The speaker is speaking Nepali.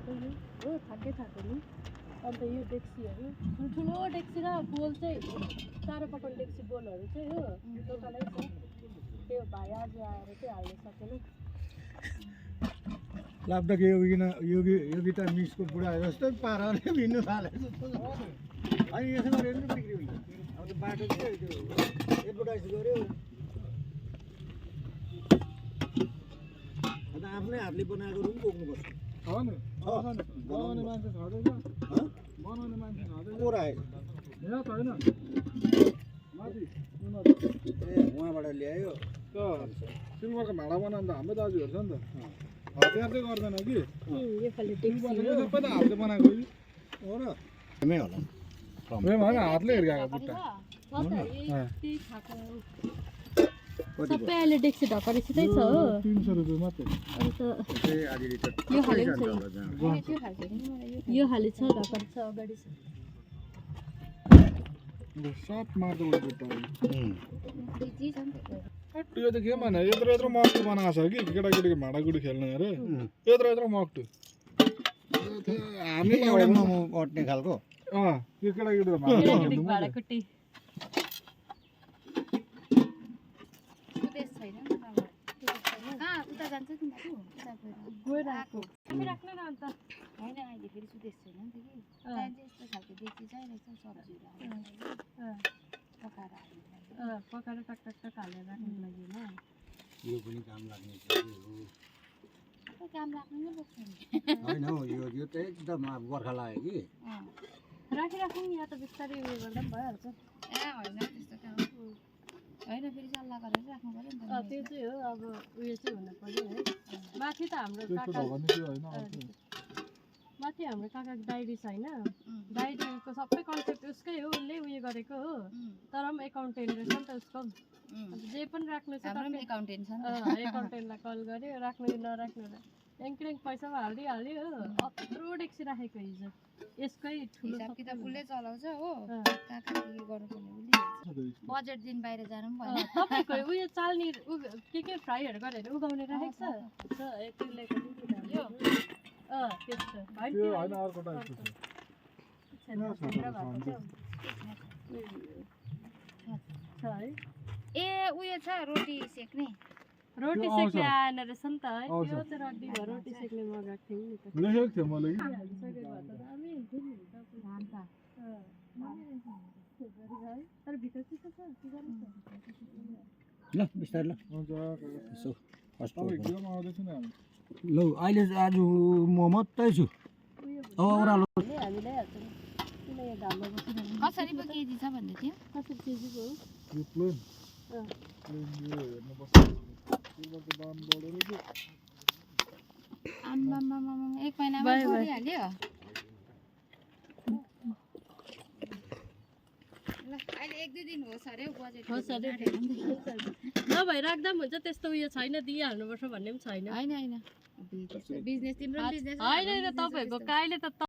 हो थाकै थाक्यो नि अन्त यो डेक्सीहरू ठुल्ठुलो डेक्सी र बोल चाहिँ चारो पकाउने डेक्सी बोलहरू चाहिँ हो दोकानै छ त्यो भाइ आज आएर चाहिँ हाल्नु सकेन लाभदाको योगिता मिसको बुढा जस्तै पाराले भिन्नु थाले अनि यसो गरेर नि बिक्री हुन्छ अब त्यो बाटो चाहिँ त्यो एडभर्टाइज गर्यो अन्त आफ्नै हातले बनाएको रुम बोक्नुपर्छ बनाउने मान्छे छँदैछ बनाउने मान्छे छँदैछ को राखेको यहाँ छैन माथि ए उहाँबाट ल्यायो त सिल्भरको भाँडा बनाउनु त हाम्रो दाजुहरू छ नि त हतियार चाहिँ गर्दैन कि यो खालि डेक्सी सबै त हातले बनाएको कि हो र एमै होला हातले हिर्काएको बुट्टा त्यही खाएको सबै अहिले डेक्सी ढकरेसितै छ हो 300 रुपियाँ मात्रै अन्त त्यही आधी लिटर यो खाले छ यो खाले छ ढकरे छ अगाडि छ सब मार्दो बुट्टा यो त के भने यत्रो मक्टु बनाएको छ कि केटाकेटीको भाँडाकुटी खेल्ने अरे यत्रो मक्टु हामी एउटा मोमो कट्ने खालको यो केटाकेटीको भाँडाकुटी गएर आएको हामी राख्नु न अन्त होइन अहिले फेरि सुदेश छैन नि त कि त्यहाँ चाहिँ यस्तो खालको देखि चाहिरहेछ सब्जीहरू पकाएर पकाएर टक टक टक हालेर राख्नुको लागि होइन यो पनि काम लाग्ने छ हो काम लाग्नु नै पर्छ नि होइन हौ यो त एकदम अब बर्खा लाग्यो कि राखिराखौँ यहाँ त बिस्तारै उयो गर्दा पनि भइहाल्छ होइन त्यस्तो काम होइन फेरि सल्लाह गरेर राख्नु पऱ्यो नि त त्यो चाहिँ हो अब उयो चाहिँ हुनु पर्यो है माथि त हाम्रो काका माथि हाम्रो काकाको डायरी छ होइन डायरीको सबै कन्सेप्ट उसकै हो उसले उयो गरेको हो तर पनि एकाउन्टेन्ट रहेछ नि त उसको जे पनि राख्नु छ एकाउन्टेन्ट छ एकाउन्टेन्टलाई कल गर्यो राख्नु कि नराख्नु एङ्क्रिङ पैसा हाल्यो हो अत्रो डेक्सी राखेको हिजो यसकै ठुलो किताब उसले चलाउँछ हो काका के गर्नुपर्ने उसले बजेट दिन बाहिर जानु पनि भएन तपाईँको उयो चाल्ने के फ्राईहरू गरेर उगाउने राखेको छ यो त्यस्तो होइन अर्को टाइपको छ है ए उयो छ रोटी सेक्ने रोटी सेक्ने आएन रहेछ नि त है यो चाहिँ रोटी सेक्ने मगाएको थियौँ नि त लेखेको थियो मैले कि तर भित्र चाहिँ छ ल बिस्तारै ल यसो लौ अहिले आज म मात्रै छु ओह्रालो हामीलाई हाल्छ किन यो घाममा बसिरहेको कसरी पो केजी छ भन्दै थियो कसरी केजीको हो यो प्लेन यो हेर्नुपर्छ सिल्भरको दाम बढेर कि आम्मामा एक महिनामा बढिहाल्यो ल अहिले 1-2 दिन होस् अरे बजेट होस् अरे नभए राख्दा पनि हुन्छ त्यस्तो उयो छैन दिइहाल्नुपर्छ भन्ने पनि छैन होइन बिजनेस तिम्रो बिजनेस होइन तपाईँहरूको कहिले त